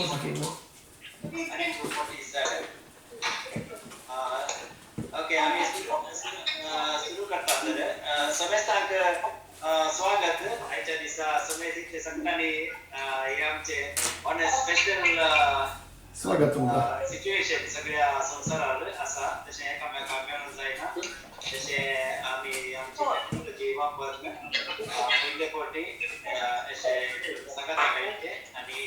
आणि 247. ओके आम्ही सुरू करता तर समेस्तांक स्वागत आयच्या दिसा समेतीतले संघाने हे आमचे ऑन स्पेशल स्वागत तुमकां सिच्युएशन सगळ्या संवसारार आसा तशें एकामेकाक मेळून जायना तशें आमी आमची टेक्नॉलॉजी वापरून पयले फावटी अशें सांगाता मेळचे आनी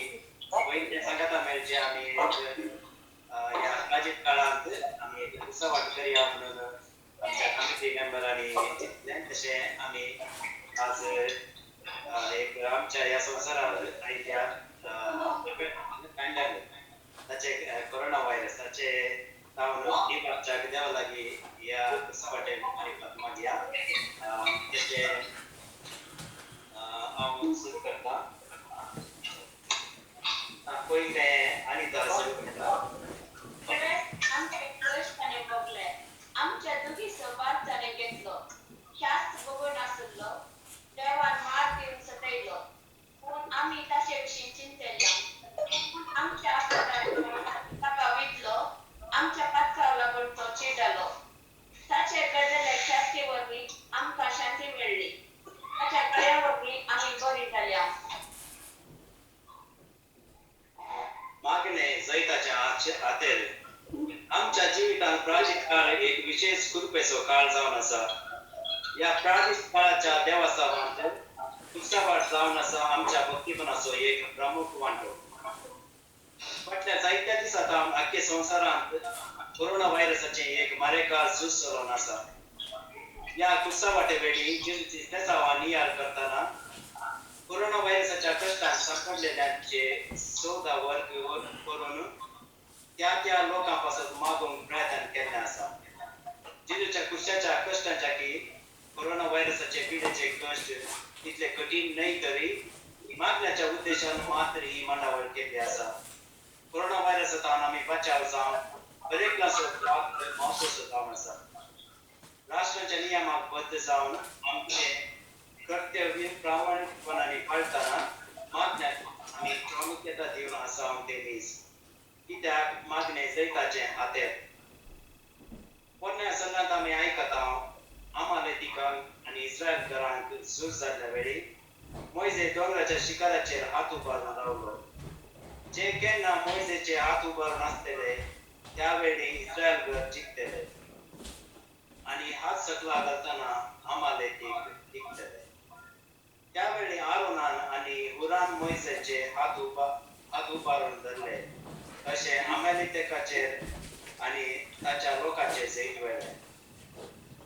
पयले सांगाता मेळचे आमी ह्या बाजेट काळांत आमी एक उत्सव करया म्हणून आमच्या कमिटी मेंबरांनी चिंतलें तशें आमी आज एक आमच्या ह्या संवसारार आयिल्ल्या पॅन्डेमिक ताचे कोरोना व्हायरस ताचे जावन निपातच्या देवा लागीं ह्या उत्सवाटे मारिपाक मागया तेचे हांव सुरू करता पयले आनी सुरू करता आमच्या इश्टाने बघले आमच्या दोघी संवाद जाणे घेतलो शास्त्र बघून आसलो देवान मार दिवन सतयलो पूण आमी ताचे विशीं चिंतलें आमच्या ताका विटलो आमच्या पातकाक लागून तो चिडलो ताचे गरजेले शास्त्री वरवीं आमकां शांती मेळ्ळी ताच्या गळ्या वरवीं आमी बरी जाल्या मागणे जैताच्या हातेर आमच्या जिवितांत प्राचीन काळ एक विशेष कृपेचो काळ जावन आसा ह्या प्राचीन काळाच्या देवस्थानांत उत्सवाट जावन आसा आमच्या भक्तीपणाचो एक प्रमुख वांटो फाटल्या जायत्या दिसांत आख्खे संवसारांत कोरोना व्हायरसाचे एक मारेकार झूज चलोवन आसा ह्या उत्सवाटे वेळी जेजूची पेसावा नियाळ करतना कोरोना व्हायरसाच्या कश्टांत सांपडलेल्यांचे सोदा वर्ग करून त्या लोकांपासून मागोवंक प्रयत्न केल्ले आसा जेजूच्या कुशाच्या कश्टांच्या की कोरोना व्हायरसाचे पिडेचे कश्ट तितले कठीण न्हय तरी मागण्याच्या उद्देशान मात्र ही मंडावळ केल्ली आसा कोरोना व्हायरसांतल्यान आमी बचाव जावन दरेकल्याचो महसूस जावन आसा राष्ट्राच्या नियमाक बद्ध जावन आमचे कर्तव्य प्रामाणीकपणाने पाळतना मागण्याक आमी प्रामुख्यता दिवन आसा ते दीस कित्याक मागणे जैताचे हातेर पोरण्या संघात आमी आयकता अमालेतिकांक आनी इस्रायलकारांक झूज जाल्ल्या वेळी मोइजे दोंगराच्या शिखराचेर हात उबारून रावलो जे केन्ना मोइजेचे हात उबारून आसलेले त्या वेळी इस्रायलकार जिखतले आनी हात सकला घालतना अमालेतीक जिखतले त्यावेळी आरोनान आनी हुरान मोइजेचे हात उबारून धरले अशें अमालेतिकाचेर आनी ताच्या लोकांचेर जैत वेळ्ळे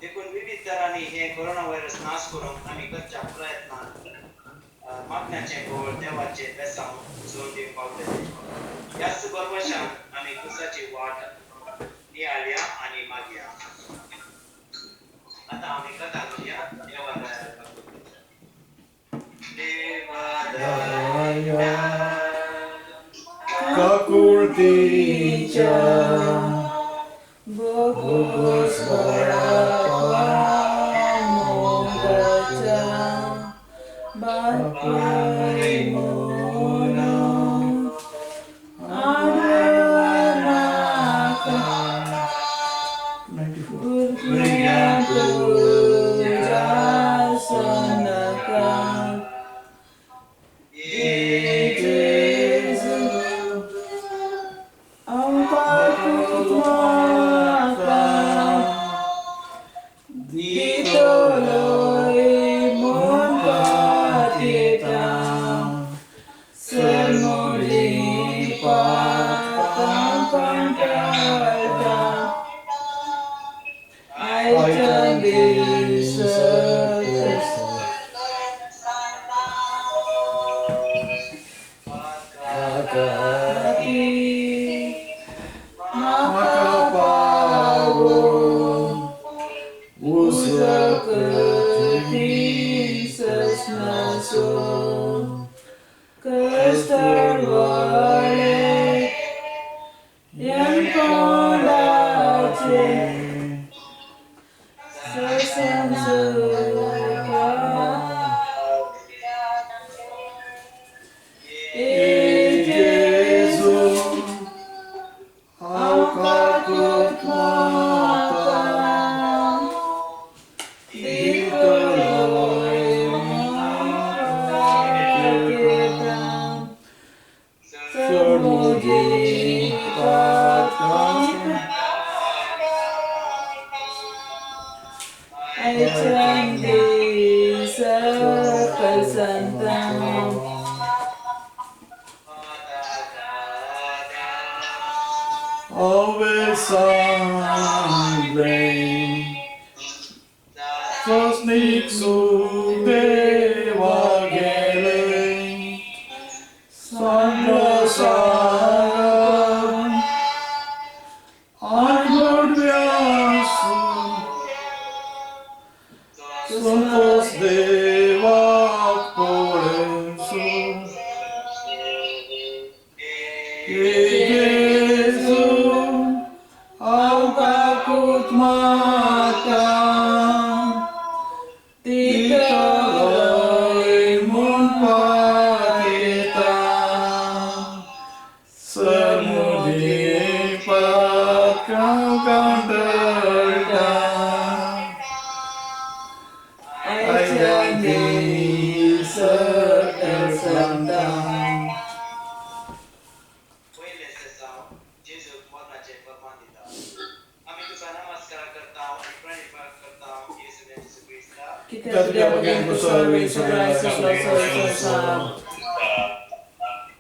देखून विविध तरांनी हे कोरोना व्हायरस नाश करूंक आमी करच्या प्रयत्नांत मागण्याचे गोळ देवाचे बेसांव जोर दिवंक पावतले ह्याच बरोबरशान आमी कुसाची वाट नियाळया आनी मागया आतां आमी कथा करुया देवा काकुळतीच्या भोगोस्वरा मोगाच्या बापाय मोना आडनाका गुरगुर्या तुझा सनका Jesu, ampaku kakut makan dikeloi kita semuji patkan Aichan di sekasantang Always something Sosnik Dewa Geling Sandasaran Angkor Biasa Santos Dewa Polenso Yesus Au kakut makan dikeloi mun pakita semudi pakau kanderdan Aichan di sekasantang पहिले ससाव जेजू मरणाचे फरमान दिता आम्ही तुका नमस्कार करता आणि प्रणिपात करता येशू ख्रिस्ता kita sudah mengganggu sorry sebelah sebelah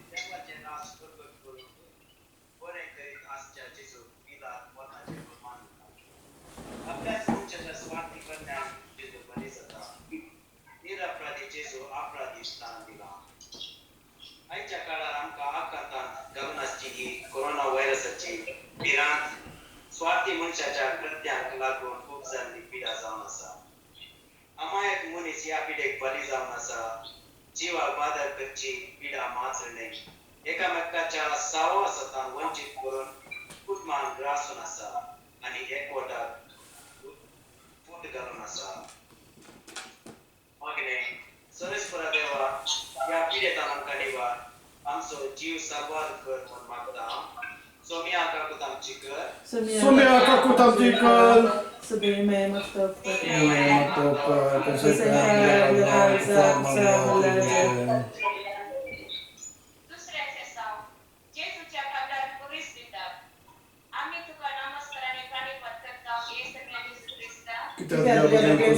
देवाचे नाश प्रकट करून बरे करीत आसच्या जेजू पिला मरणाचे फरमान दिता आपल्याच तुमच्या स्वार्थी करण्यात जेजू बली जाता निरपराधी जेजू अपराधी स्थान दिला आयच्या काळार आमकां आकांतान गगनाची ही कोरोना व्हायरसाची भिरांत स्वार्थी मनशाच्या कृत्यांक लागून खूप जाणांनी पिडा जावन आसा अमायक मनीस ह्या पिडेक बली जावन आसा जिवाक बादर करची पिडा माचणे एकामेकाच्या साहवासांतान वंचित करून कुटुंबांक ग्रासून आसा आनी एकवटाक फूट घालून आसा मागणे सरेस्परा देवा ह्या पिडेतान आमकां निवार आमचो जीव सांबाळ कर म्हूण मागता सोम्या काकूत आमची कर Sumia kakut amtikal sebelumnya maktub दुसऱ्या ससाव जेजूच्या कागदार पुरीस दितात आम्ही तुका नमस्कार आणि प्रणिपात करता येशू ख्रिस्ता Kita mengganggu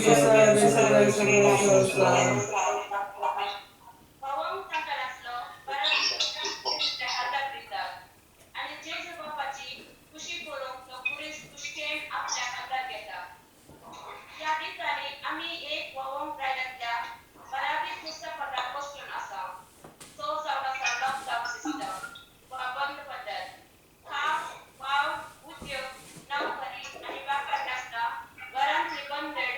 पवन तांकां नासलो परत हातात दितात आणि जेजू बापाची खुशी करूंक तो पुरीस तुश्केन आपल्या हातात घेता या दिसांनी आम्ही एक ववंग प्रायदांतल्या बराबरी पुस्तकांत बसून आसा तो जावनाचा लॉकडाऊन सिस्टम वा बंद पद्धत खाव वाव उद्योग नोकरी आणि बापाक नासता घरांतली बंदड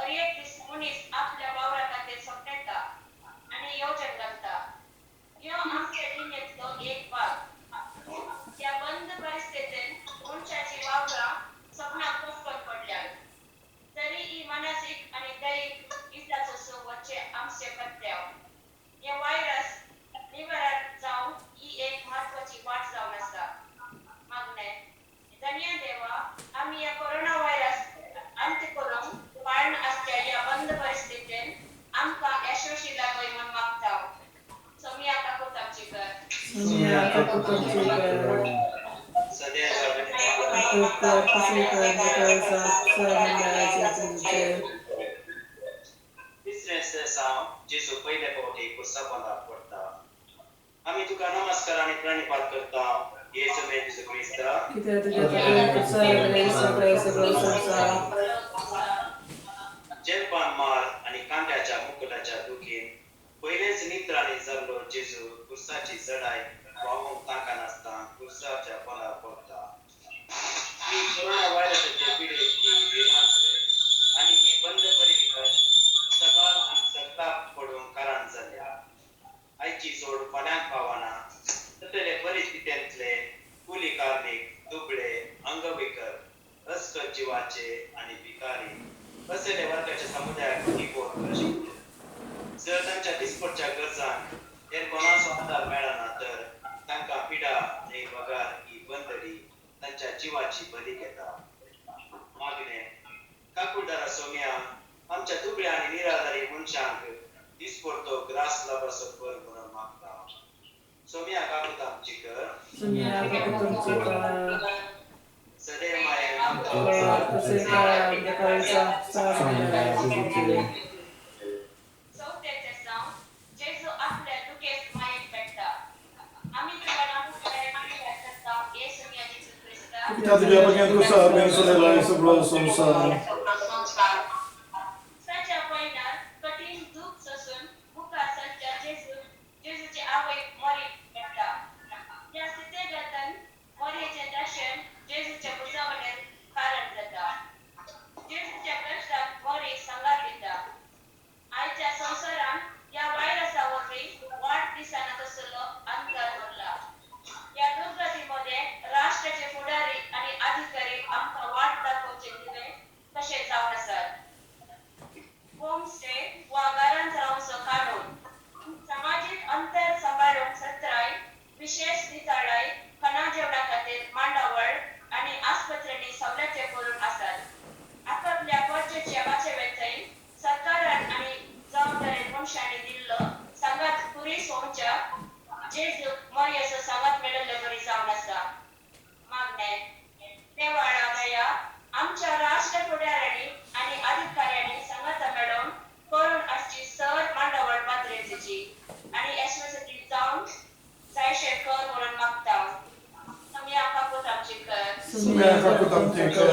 एक दीस मनीस आपल्या वावरांत सोंपता आणि येवजण घालता ह्यो आमच्या दिनेंतलो एक भाग त्या बंद परिस्थितीत मनशाची वावरां सपनाक कोफकत पडल्यात तरी ही मानसीक आणि दैहिक इजाचो सो वच्चे आमचे पत्त्याव हे व्हायरस निवारण जावन ही एक महत्वाची वाट जावन आसा मागणे धन्य देवा आम्ही या कोरोना व्हायरस अंत्य करूंक पाळण आसच्या या बंद परिस्थितीत आमकां यशस्वी लागय म्हूण मागता सोम्या काकूत आमची कर सदैव तिसरे ससाव जेजू पहिले फावटी कुसाबंदाक पडटा आम्ही तुका नमस्कार आणि प्रणिपात करता येशू ख्रिस्ता kita tidak जेलपान मार आणि कांद्याच्या मुकुटाच्या दुखीन पहिलेच निद्राने जगलो जेजू कुर्साची चढाई वाहून ताका नासता कुर्साच्या पोला पडता ही कोरोना व्हायरसाचे पिडेची भिरांत आणि ही बंद परिविकत सकाळ आणि सकताप पडून कारण जाल्या आयची जोड फाल्यांक पावना तसले परिस्थितींतले कुली कार्मिक दुबळे अंगविकर अस्कर जीवाचे आणि भिकारी असले वर्गाच्या समुदायाक निकोर करशिल्ले जर तांच्या दिसपडच्या गरजांक हेर कोणाचो आदार मेळना तर तांकां पिडा आणि वगार ही बंदडी तांच्या जीवाची बली घेता मागणे काकुळदारा सोम्या आमच्या दुबळ्या आणि निराधारी मनशांक दिसपडतो ग्रास लाभसो कर म्हणून मागता सोम्या काकुत आमची कर Sumia kakutam chika. सदैव माये Tua kusita dekaisa samaya dikile. चौथ्याचे सांग जेजू आपल्या दुखेत माहीत भेटता आम्ही तुम्हाला मुखाने मांडल्या करता येशू याची ख्रिस्ता Kita tuja bagian dosa, abençoe sebelah संसार. सच्चा पहिला कठीण दुःख सोसून मुखा सच्चा जेजूचे आवय मरी भेटता या स्थितीगतन मरीचे दर्शन जेजूच्या बुजावण्यात कारण जाता जेजूच्या कष्टात मरी संगात येता आजच्या संसारात या व्हायरसावरही वाढ दिसणार असलो अंतर भरला या दुर्गतीमध्ये राष्ट्राचे पुढारी आणि अधिकारी आमका वाट दाखवचे दिवे कसे जाऊन असत होमस्टे वा घरांचा अंश काढून सामाजिक अंतर सांभाळून सत्राय विशेष दिसाळाय खना जेवणा खातीर मांडावळ आणि आस्पत्र्यांनी सवलते करून असतात आपापल्या गरजेच्या वाचेवेथंय सरकारान आणि जबाबदारी मनशांनी दिल्लो सांगात पुरी सोमच्या जेजू मरियेचो सांगात मेळल्ले बरी जावन आसा मागणे देवाळा दया आमच्या राष्ट्र फुडाऱ्यांनी आणि अधिकाऱ्यांनी सांगात मेळून करून आजची सर मांडावळ पातळीची आणि यशस्वी जाऊन जायशे कर म्हणून मागता आम्ही आपापत आमची कर Sumia kakutam chika.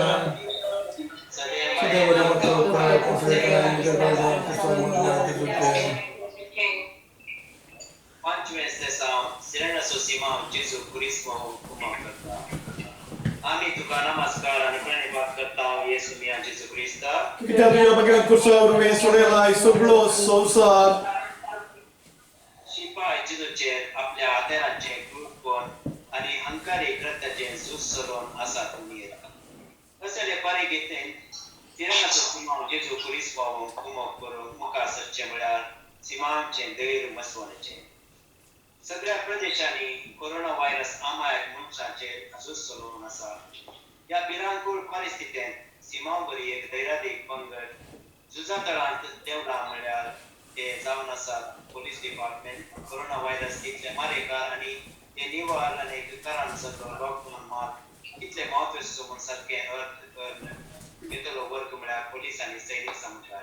सदैव Kita माये berdoa kepada Tuhan, dekaisa samaya dikile. पंचवेस सिरण सुसीमा जेजू क्रिस्मा हुकुमा करता आम्ही तुका नमस्कार आणि प्रणिपात करता येशू मिया जेजू ख्रिस्ता Kita tuja bagian dosa, abençoe sebelah संसार. शिपाय जेजूचे आपल्या आधारांचे कृपण आणि हंकारी कृत्याचे सुसरून असा तुम्ही येता असले परिगीतेन सिरण सुसीमा जेजू क्रिस्मा हुकुमा करून मुखा सच्चे म्हळ्यार सीमांचे दैर मसवण्याचे सगळ्या प्रदेशांनी कोरोना व्हायरस आमायक मनशांचेर सुसरून आसा या भिरांकूळ परिस्थितीत सीमांवरी एक दैरादिक पंगड झुजातळांत देवला म्हळ्यार ते जावन आसात पोलीस डिपार्टमेंट कोरोना व्हायरस इतले मारेकार आणि ते निवार आणि कारांचो लॉकडाऊन मात इतले महत्वाचे म्हणून सारखे अर्थ करून घेतलो वर्ग म्हळ्यार पोलीस आणि सैनिक समुदाय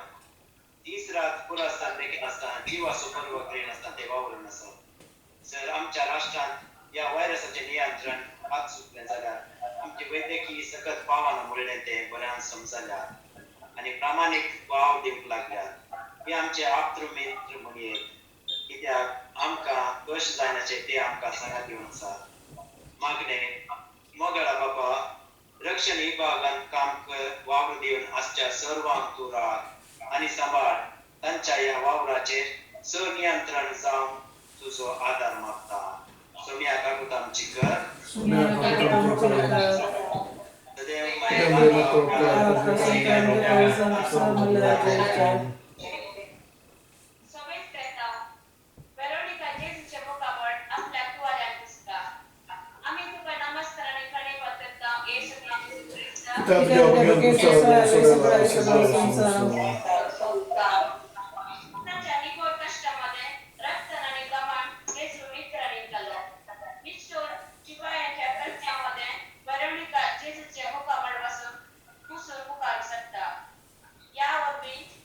दीस रात पुरा आसता देखीन आसतना जिवाचो पर्व करीन आसता ते वावरून आसात जर आमच्या राष्ट्रात या व्हायरसाचे नियंत्रण हात सुटले जाल्यार आमची वैद्यकीय सकत पावाना मुळे ते बऱ्यान समजल्यात आणि प्रामाणिक वाव दिवंक लागल्यात हे आमचे आप्त मित्र म्हणून कित्याक आमकां कश जायनाचे ते आमकां सांगा दिवन आसा मागणे मोगळा बाबा रक्षण विभागान काम वावर दिवन आसच्या सर्वांक तूं राख आणि सांबाळ तांच्या या वावराचेर सनियंत्रण जावन तुझो आधार मागता सोम्या काकुत आमची कर Sumia kakutam chika. सदैव Kita माये berdoa Kusita dekaisa samaya dikile. सवयच करता वेरोनिका जेजूच्या मुखावर आपल्या कुवाऱ्यात दिसता आम्ही तुका नमस्कार आणि प्रणिपात करता येशू ख्रिस्ता Kita tuja bagian dosa, abençoe sebelah संसार. त्याच्या निकोर कष्टामध्ये रक्तन आणि गमान येशू मित्राने निघालो निष्ठुर शिपायांच्या कृत्यामध्ये वेरोनिका जेजूच्या मुखावर बसून पुसून पुकारू शकता यावर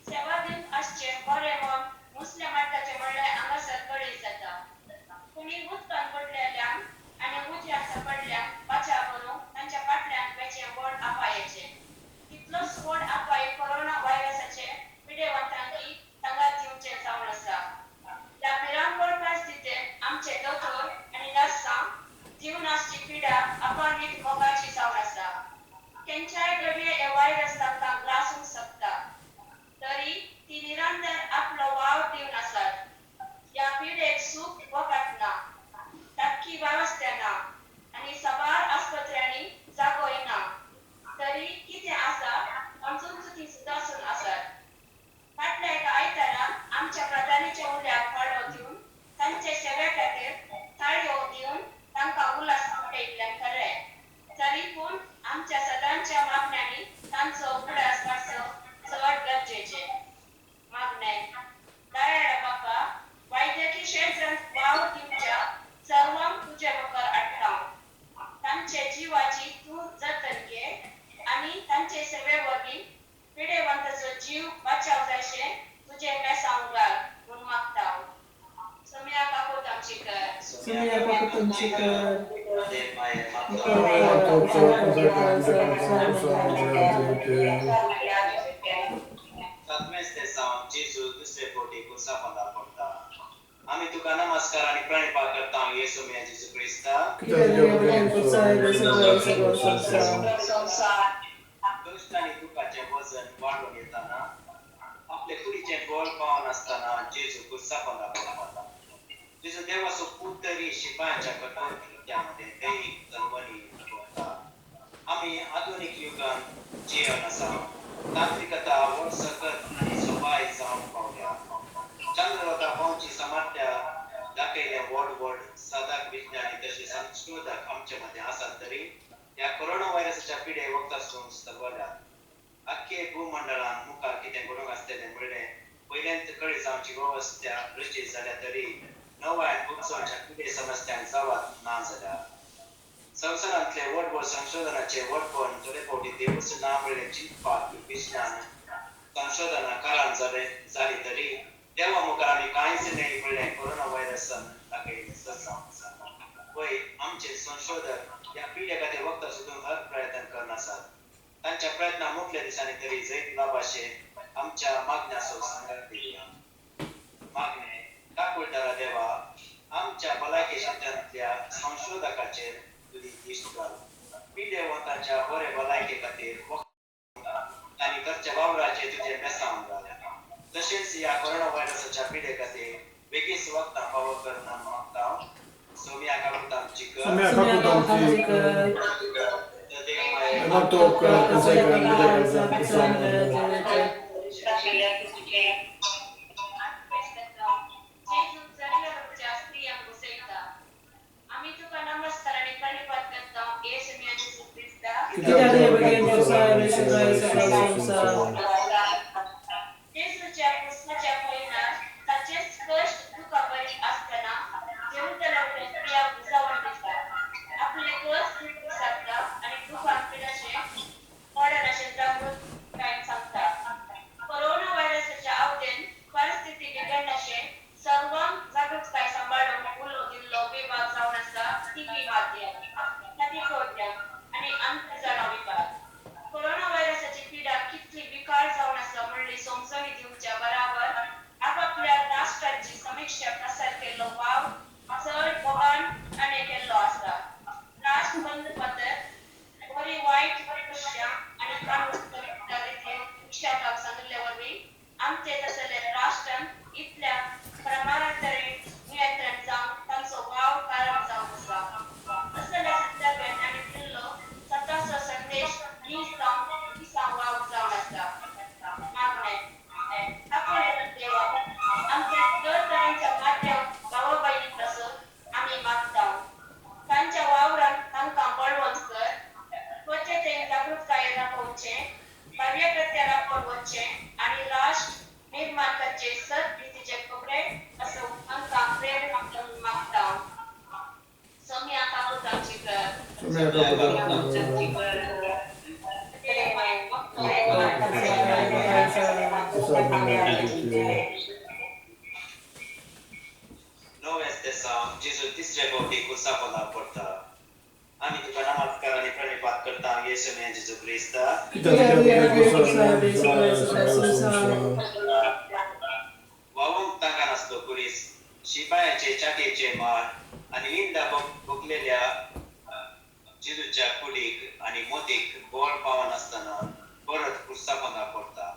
सेवा दिन आजचे बरे मन मुस्लिम माताचे म्हणले अंगासर कळी जाता कुणी उदकान पडलेल्या आणि उजव्यात सापडल्या बचाव करून त्यांच्या पाटल्यान वेचे वड आपायचे तितलो स्फोट आपाय कोरोना व्हायरसाचे पिडेवंतांकी संगात जीवचे जावन आसा त्या भिरांकूळ परिस्थितीत आमचे दोतोर आणि नर्सां जीवनाची पिडा अपर्णित मोगाची जावन आसा आमची कर ते माये सातवेच ते सांग जेजू दुसरे पोटी कुसा पंदा पडता आम्ही तुका नमस्कार आणि प्रणिपात करता येसू मिया जेजू ख्रिस्ता कष्ट आणि दुःखाचे वजन वाढून येताना आपले कुडीचे गोल पावन असताना जेजू कुसा पंदा पडता जेजू देवाचो पुतरी शिपायांच्या कठोर कृत्यामध्ये दैहिक चळवळी होता आम्ही आधुनिक युगात जीवन असा तांत्रिकता वर सकत आणि सोबाई जाऊन पावल्या चंद्रलोका पावची सामर्थ्य दाखयल्या वर्ड साधक विज्ञानी तसे संशोधक आमच्या मध्ये असत तरी या कोरोना व्हायरसच्या पिढे वक्तासून स्थगवल्या अख्खे भूमंडळात मुखार कितें घडोवंक आसलेलें म्हणलें पयल्यांत कळी जावची व्यवस्था रचीत जाल्या तरी नव्या उत्सवाच्या पिढे समस्यांक जावात ना जाल्या संवसारांतले व्हड संशोधनाचे व्हडपण थोडे फावटी देवूच ना म्हणलें चिंतपाक विज्ञान संशोधना काळान जाली तरी देवा मुखार आमी कांयच नाही म्हणलें कोरोना व्हायरसान दाखयलें पळय आमचे संशोधक या पिढे खातीर वखदां सोदूंक हर प्रयत्न करन आसात तांच्या प्रयत्नां मुखल्या दिसांनी तरी जैत लाभाशे आमच्या मागण्याचो सांगात दिल्या मागणे काकुळटारा देवा आमच्या भलायकी क्षेत्रांतल्या संशोधकाचेर तुजी दिश्ट घाल पिढेवंतांच्या बरे भलायके खातीर आनी घरच्या वावराचेर तुजें मेसांव घाल तशेंच ह्या कोरोना व्हायरसाच्या पिढे खातीर बेगीच वखदां फावो करना मागता सोम्या काकुळटा आमची जेजू तिसरे फावटी कुसा पंदा पडटा आमी तुका नमस्कार आनी प्रणिपात करता येसू मिया जेजू ख्रिस्ता वावूंक तांका नासलो कुरीस शिपायाचे चाटयेचे मार आनी विंदा भोगलेल्या जेजूच्या कुडीक आनी मोतीक बोळ पावन आसतना परत कुसा पंदा पडटा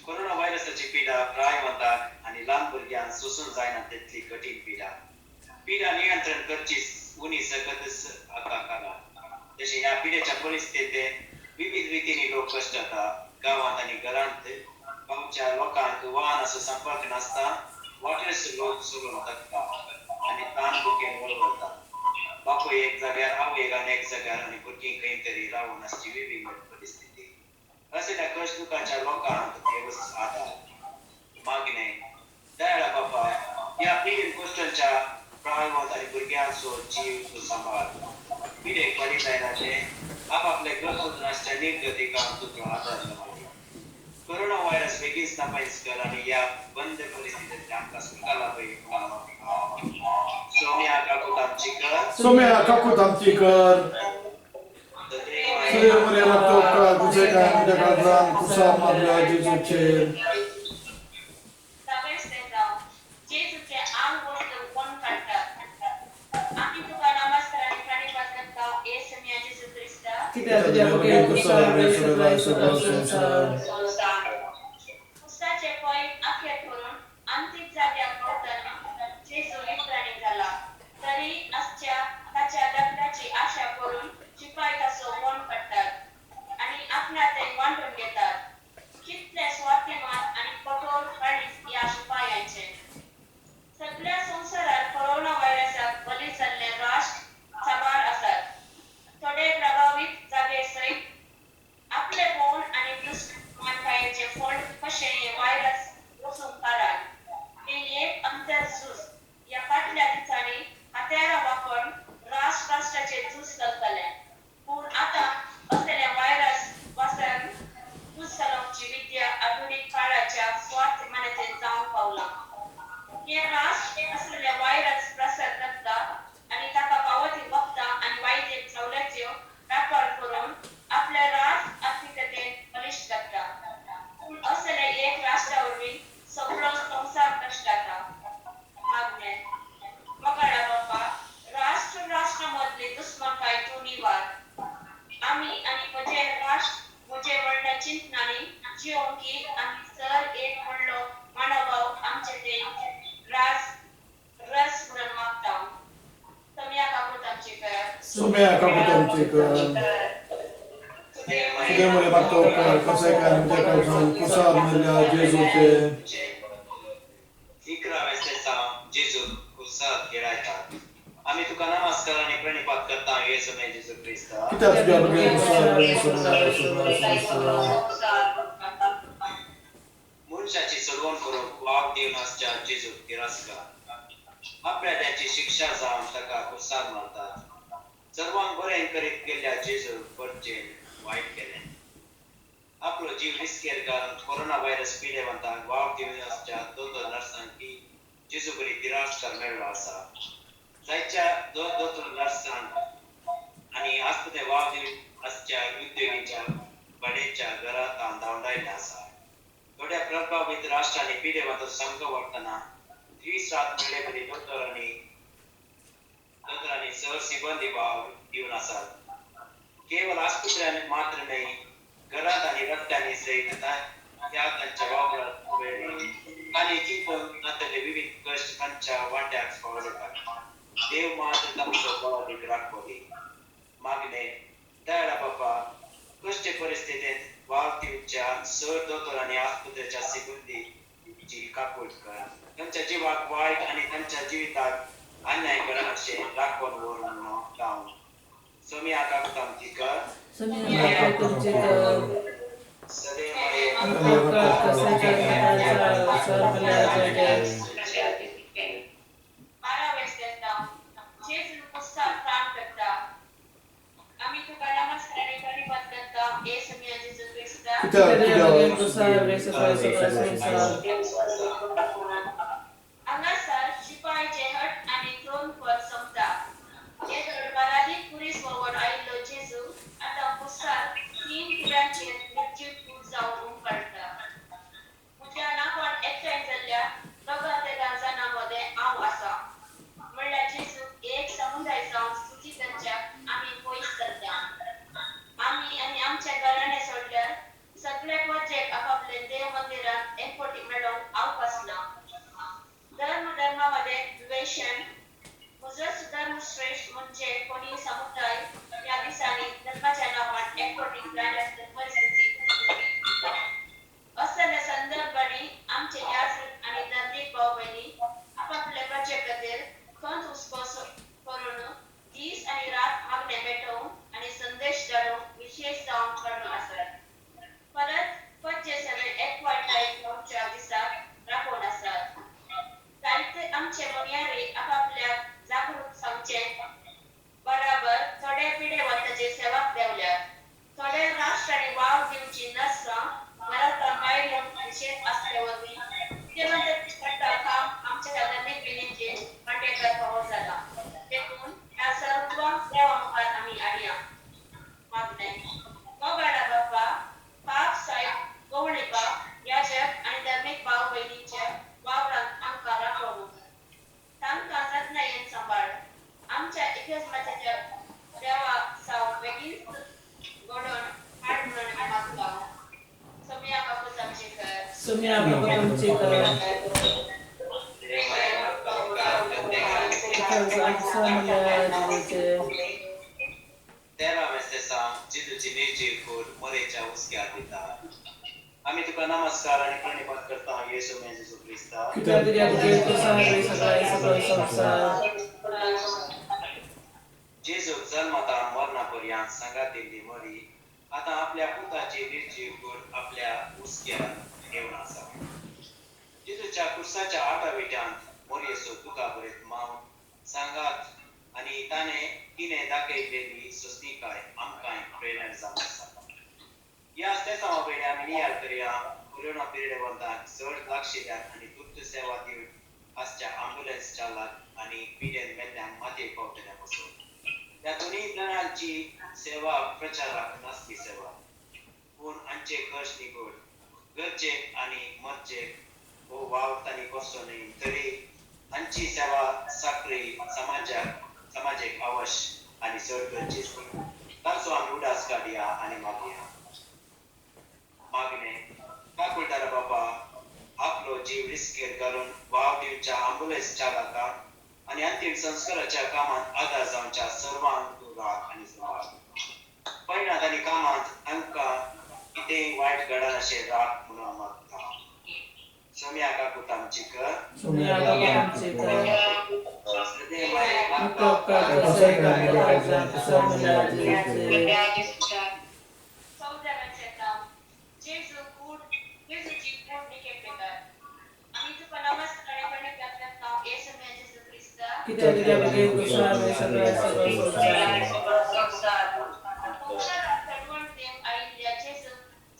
कोरोना व्हायरसाची पिडा प्रायवंताक आनी ल्हान भुरग्यांक सोसूंक जायना तितली कठीण पिडा नियंत्रण करची उणी सकतच काला जशें ह्या पिडेच्या परिस्थितीत विविध रितींनी लोक कश्ट जाता गांवांत आनी घरांत गांवच्या लोकांक वाहन असो संपर्क नासता वाटेर लोक सोडून थकता आनी ताण भुकेन वळवता बापूय एक जाग्यार आवयक आनी एक जाग्यार आनी भुरगीं खंय तरी रावून आसची विविध परिस्थिती अशा त्या कश्ट दुखाच्या लोकांक देवच आदार मागणे दयाळा बापा या पिढीन कोस्टलच्या प्रायवंत आनी भुरग्यांचो जीव सांबाळ पिढेक बरी जायनाचे आपापले गरजनाच्या निर्गतिकांक तुजो आदार कोरोना व्हायरस बेगीच नापायच कर आनी ह्या बंद परिस्थितींत आमकां सुटका लाभय सोम्या आमची कर सोम्या काकूत आमची कर सदैव मरे मागतो उपकार तुझे काय आमच्या काळजात कुसार मारल्या जेजूचे सगळेच ते जाऊ जेजूचे अंग गोष्ट कोण काढतात आम्ही तुका नमस्कार आणि प्रणिपात करता येशू जेजू ख्रिस्त कित्याक तुझ्या भुरग्यांक कुसार वेसू राय सगळं संसार पुस्ताचे पॉईंट अखेर करून अंतिम जाग्यार पावतना जेजू विप्राणी झाला तरी आजच्या ताच्या रक्ताची आशा करून शिपाई तासो कोण करतात आणि आपल्या ते वांटून घेतात कितले स्वाभिमान आणि कठोर प्रणित या शिपायांचे सगळ्या संवसारात कोरोना व्हायरसाक बळी जाल्ले राष्ट्र साबार आसात थोडे प्रभावित जागे सहित आपले बोल आणि दुष्मानकायेचे फळ कशे हे व्हायरस वचून काढात हे एक अंतरझूज या फाटल्या दिसांनी हत्यारा वापरून राष्ट्राचे झूज करतले पूण आता असलेले व्हायरस वाचून झूज घालूंची विद्या आधुनिक काळाच्या स्वार्थमानेचे जावंक पावला हे राष्ट्र असलेले व्हायरस प्रसार करता आणि ताका पावती वखदां आणि वैद्यक सवलत्यो व्यापार करून आपल्या राष्ट्र आर्थिकतेन बलिश्ट करता पूण असलेले एक राष्ट्रावरवीं सगळो संसार कश्ट जाता मागणे मगाडा बाप्पा राष्ट्र मधली दुश्मनकाय तूं निवार आम्ही आणि म्हजे राष्ट्र म्हजे म्हणणे चिंतनांनी जिवंकी आम्ही सर एक म्हणलो मानवभाव आमचे ते रस म्हणून मागता सम्या काकूत आमची कर सोम्या काकूत आमची कर सदैव मरे मागतो उपकार कसे काय आमच्या काळजात कुसार मारल्या जेजूचे इकरा वेसेसा जेजू कुसार खेळायतात आम्ही तुका नमस्कार आणि प्रणिपात करता येशू जेजू ख्रिस्त कित्याक तुझ्या भुरग्यांक कुसार वेसू राय सगळं संसार मनुष्याची सोडवण करून वाव दिवनासच्या जेजू तिरस्कार आपल्या त्याची शिक्षा जावन ताका कुसार मारतात सर्वांक बरें करीत गेल्ल्या जेजू परचेन वाईट केले आपलो जीव रिस्केर घालून कोरोना व्हायरस पिडेवंतांक वाव दिवनासच्या दोतोर नर्सांकी जेजू बरी तिरस्कार मेळ्ळो आसा जायच्या दोतोर नर्सांक आणि आस्पत्रे वाव दिवनासच्या उद्योगीच्या बडेच्या घरांत धांवडायले आसा थोड्या प्रभावित राष्ट्रांनी पिडेवंत संघ वाढताना 30 रात मेळ्ळे दोतोरांनी सर सिबंदी वाव दिवन आसात केवळ आस्पत्र्यांनी मात्र नाही घरात आणि रक्तांनी सहित त्या त्यांच्या वापरात वेळी आणि चिंतून नातले विविध कष्ट त्यांच्या वाट्यात पावले देव मात्र तमसो बळादिक राखोली मागणे दयाळा बाप्पा कष्ट परिस्थितीत वावतीच्या सर दोतोर आणि आस्पत्रेच्या सिबंदीची काकूट कर त्यांच्या जीवाक वाईट आणि त्यांच्या जीवितात अन्याय करा असे राखण वरून लावून सोम्या काकूत आमची कर सम्या काकूत कर सदैव कित्याक तुझ्या भुरग्यांक कुसार वेसू राय सगळं हांगासर शिपाईचे हट आणि थ्रोन पद संपता हे दरबारांनी पुरीस वगड आयिल्लो जेजू आता कुसार 3 पिढ्यांचेर मृत्यूत जावन उमकडटा म्हज्या नांवान एकठांय जाल्ल्या दोगां तेगां जाणांमध्ये हांव आसा म्हणल्यार जेजू एक समुदाय जावन स्तुतीच्या आमी पयस करता आमी आनी आमच्या घराणे सोडल्यार सगळे प्रोजेक्ट आपापले देव मंदिरात एकवटी मेळोवंक अवकाश ना धर्मामध्ये द्वेषण म्हजो सुधर्म श्रेष्ठ म्हणजे कोणी समुदाय या दिसांनी धर्माच्या नांवान एकवटीत रावल्याची परिस्थिती असले संदर्भांनी आमचे याजक आणि धार्मिक भाव भयणी आपापल्या प्रोजेक्ट खातीर खंत हुस्को करून दीस आणि रात मागणे भेटोवन आणि संदेश धाडूंक विशेष जावन काडून आसात परत पद्य सगळे एकवटाय घेवच्या दिसाक राखून आसात जायते आमचे मुनियारी आपापल्या जागृत सांगचे बराबर थोडे पिडेवंताचे सेवाक देवल्यात थोडे राष्ट्र आणि वाव दिवची नर्सां घरांतल्यान भायर येवन विशेष आसले वरवीं पिडेवंताचे काम आमच्या धार्मीक विणीचे वांटेकार फावो जाला देखून तुम्ही आम्हाला तुमची करा तेरा मेसेसा जितूची निर्जीव कूड मोरेच्या उस्क्यात दितात. आम्ही तुका नमस्कार आणि प्रणिपात करता येशू जेजू ख्रिस्ता. जेजू जन्मता मरणापर्यंत संगातिल्ली मरी आता आपल्या पुताची निर्जीव कूड आपल्या उस्क्यात घेऊन आसा. जेजूच्या क्रुसाच्या आटाविट्यांत मोरयेचो तुका बरेत मावन सांगात आणि तिने दाखयलेली सुस्तीकाय आमकां प्रेरणा जावन आसा. या स्तेसावेळे आमी नियाळ करया कोरोना पिरियडांत चड लक्ष दिल्यात आणि तुर्त सेवा दिवन आसच्या अँब्युलन्स चालक आणि पिडेन मेल्ल्यांक मातयेक पावतल्या पासून ह्या दोन्ही जणांची सेवा प्रचाराक नासली सेवा पूण हांचे कश निगोड गरजेक आणि मरजेक हो वावरतानी कसो न्ही तरी हांची सेवा साखळी समाजीक आवश्य आणि चड गरजेची. ताचो आमी उडास काडया आणि मागया. मागणे काकुळटारा बाबा आपलो जीव रिस्केर घालून वाव दिवच्या अँब्युलन्स चालकांक आणि अंतिम संस्काराच्या कामात आदार जावच्या सर्वांक तूं राख आणि सांबाळ. परिणात आणि कामात आमकां कितेंय वायट घडना अशें राख म्हणून मागता. सोम्या काकू तामची कर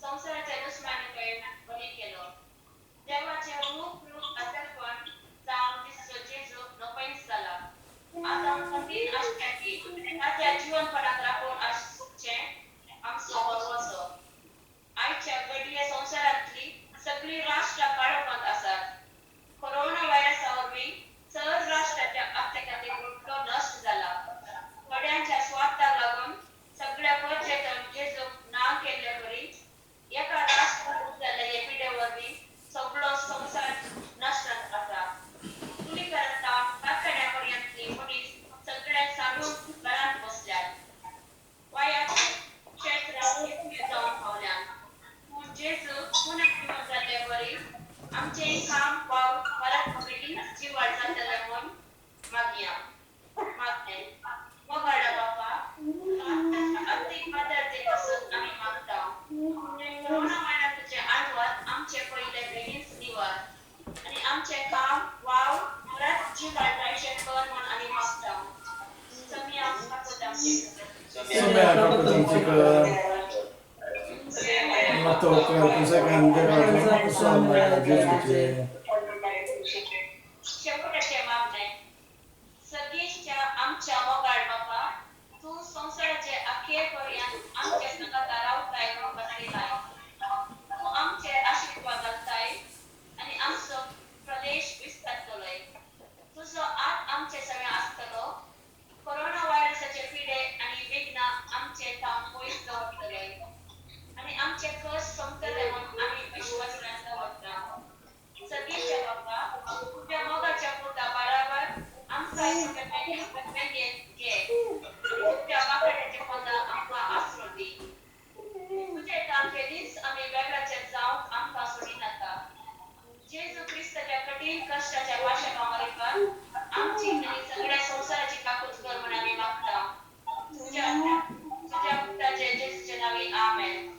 संसाराच्या दुश्मनाकडे बळी केलो. देवाचे रूप आसरपण जावन दिसचो जेजू नपैस जाला. आता कठीण आसता की ताच्या जीवनपणाक राखून आसचें आमचो भरवसो. आयच्या घडये संवसारांतली सगळीं राष्ट्रां काळोखांत आसात. कोरोना व्हायरसा वरवीं चड राष्ट्राच्या आर्थिकातेक मोठो नश्ट जाला. थोड्यांच्या स्वार्थाक लागून सगळ्या परचेतन जेजूक नांव केल्ले बरी एका राष्ट्रांत जाल्ल्या हे पिडे वरवीं सगळो संवसार नश्ट आसा. तुमी करता कारखान्यापर्यंतली मनीस सगळे सांडून घरांत बसल्यात. वायात क्षेत्रांत जावन पावल्यात. पूण जेजू पुन्हा जिवंत जाल्ले बरी आमचें काम वाव परत बेगीन जिवाड जातले म्हूण मागया. मागणे वगाडा बापा आर्थीक आदारते पासून आमी मागता. कोरोना वायरसाचे आडवत आमचे पयले बेगीन निवार आणि आमचे काम वाव परत जिवाड जायचे कर म्हूण आमी मागता. सोम्या काकू तामची कर शेवटचे मागणे सगळीच्या आमच्या वगाड बापा तूं संवसाराचे अखेरपर्यंत आमचे संगात रावताय व बसयलाय. तूं आमचे आशिर्वाद घालताय आणि आमचो प्रदेश विस्तारतलोय. तुजो आत आमचे सगळे आसतलो. कोरोना व्हायरसाचे पिडे आणि विघ्न आमचे काम पयस दवरतले आणि आमचे कस संपतले म्हणून आमी विश्वासान दवरता. सगळीच्या बापा तुझ्या मोगाच्या पुता बराबर आमकां बेगीन घे. तुझ्या वाकड्याचे पदां आमकां आसरो दी. तुझे तांचे दीस आमी वेगळ्याचे जावंक आमकां सोडी नाका. जेजू ख्रिस्ताच्या कठीण कश्टाच्या पाशकावरीकर आमची आनी सगळ्या संवसाराची काकूट कर म्हूण आमी मागता. तुझ्या पुताचे जेजूचे नांवी आमेन.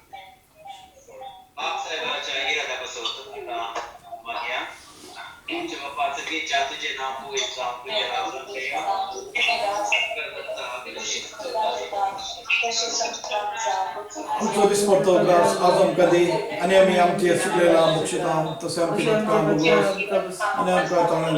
बापसाहेबाच्या इरादा पासून तुका मागया. तुमच्या बाप्पा सगळीच्या तुझे नाव पवित्र जावं तुझे नाव रंगया. आमचो दिसपडतो ग्रास आज आमकां दी आनी आमी आमचे सुटलेला बक्षिता तशें आमचे मतकां भोगोस आनी आमकां तोंडान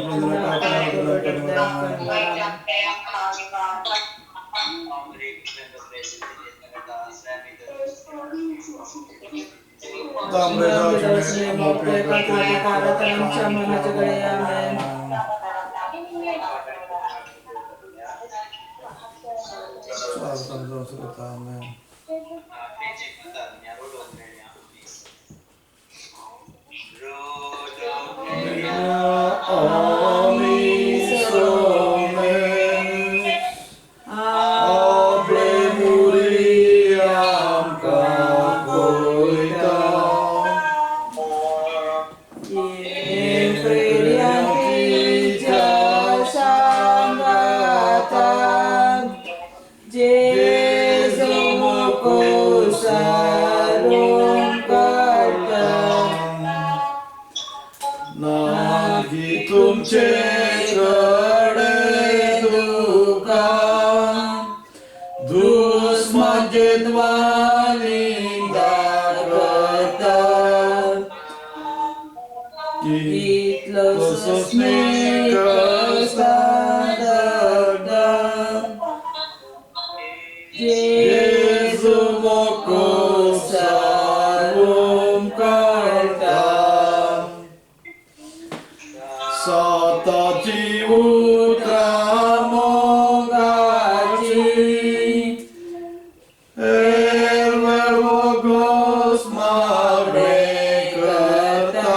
निंदा करतात. Kitलं स्नेह कसा दगदा. Jesu moko sarum karta. Sataci utramogaci. Erwogos magrekerta.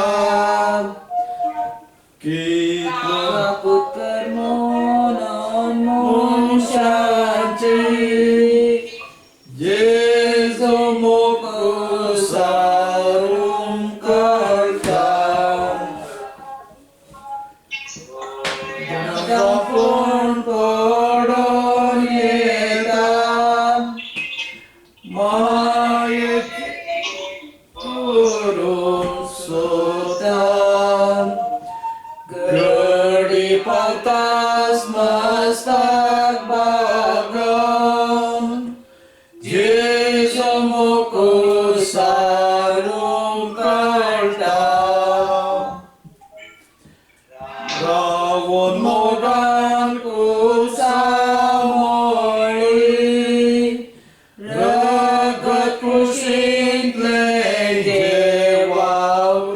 Kitlo putermonon musyaci. Jesu moko sarum karta. Dampun podon yetam. Mayet turun sotam. Gerdi patas mastak bagam. Jesu moko sarum karta. Rawon modan ku samoi. Ragat ku sintle jewautam.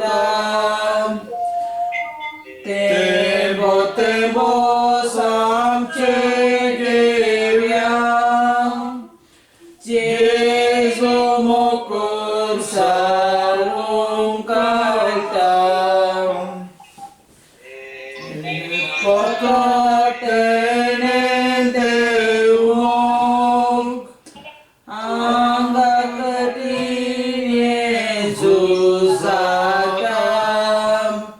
Tebo samce geryam. Jesu moko sarum karta. Pakatenen deumong angga kedin Yesus atam.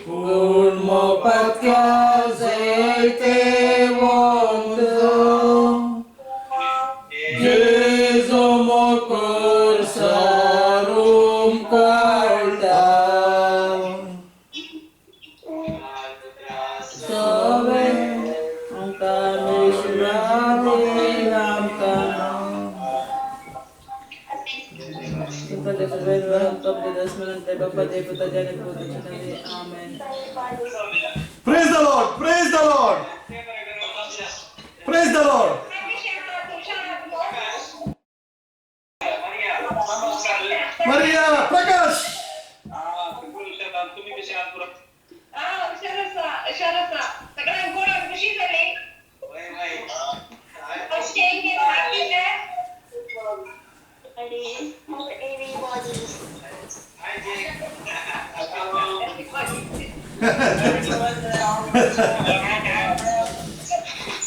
Kun mopat ka zeite wong dong. Jesu moko sarum karta. Sobe ang kami surati lamkan. Kepada saudara untuk tidak melantai Bapa Dewa Putra dan Roh Kudus. Amin. Praise the Lord. Praise the Lord. Praise the Lord. Maria Prakash. सगळ्यांना गोड खुशी झाली. Staying in happiness. And for everybody.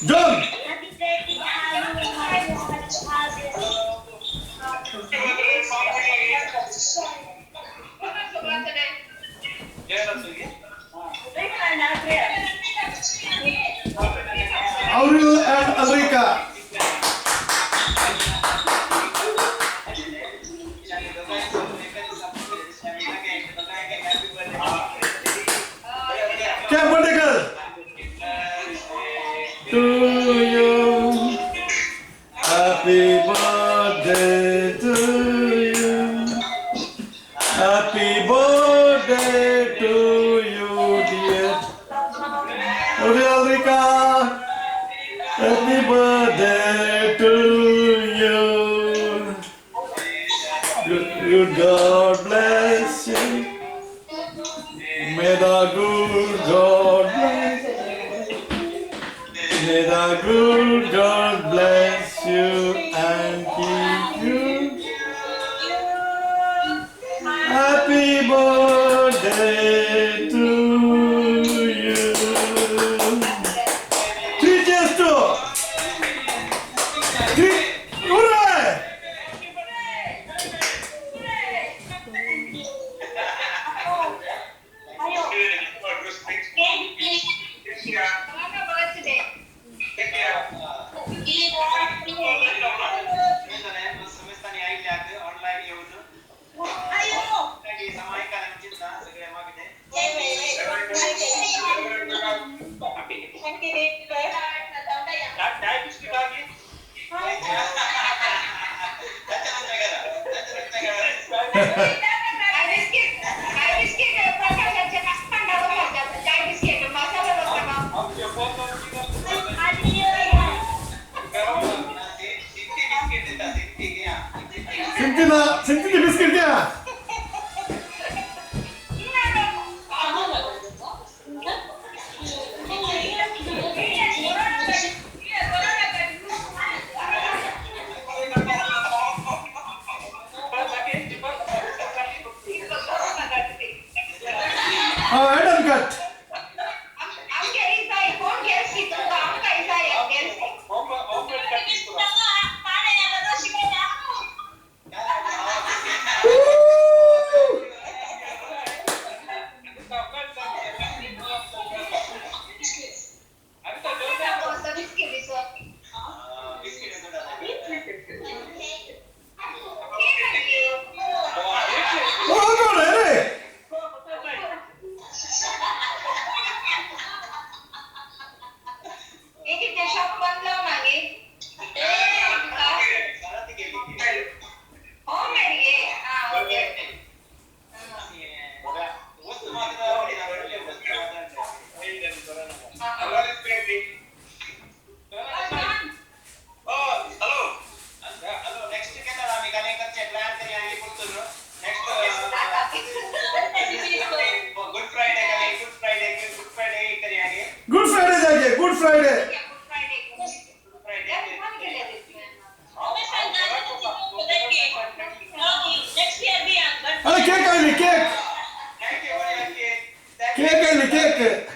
John. Happy birthday, Aurel and Alrika. क्या birthday girl? To you. Happy birthday to you. Happy birthday to you, dear. Aurel Alrika. Happy birthday to you. Good God bless you. May the good God bless you. May the good God bless you and keep you. Happy birthday to you. Three cheers to. Three. Hooray! समाई का सिंतीने biscuit द्या. Adam cut. Good Friday. अरे cake आली cake. Cake आली cake.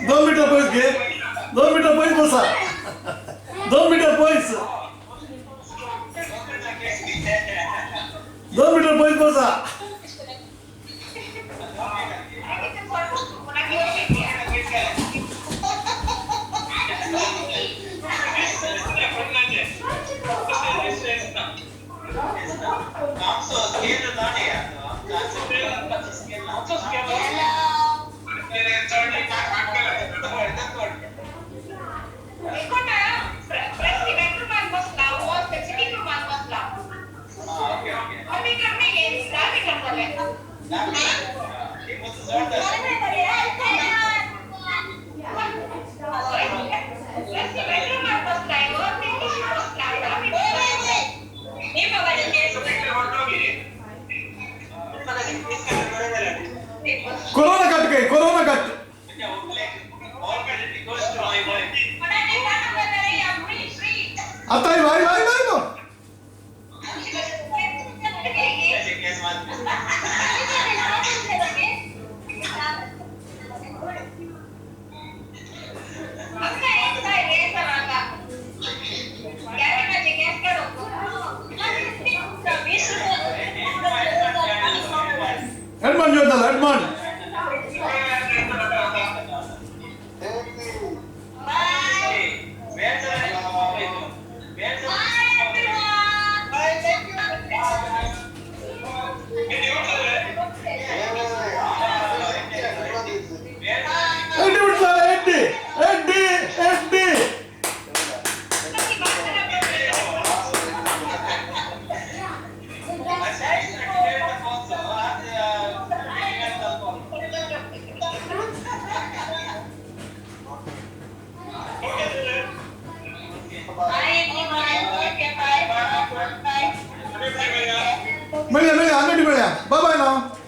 दोन metre पैस घे. 2 metre पैस बसा. 2 मीटर पैस. 2 मीटर पैस बसा. कोरोना कट गई, कोरोना कट. आता है भाई भाई भाई तो. Edmond Jodal, Edmond. मिल गया, 100 मिल गया. Bye bye now.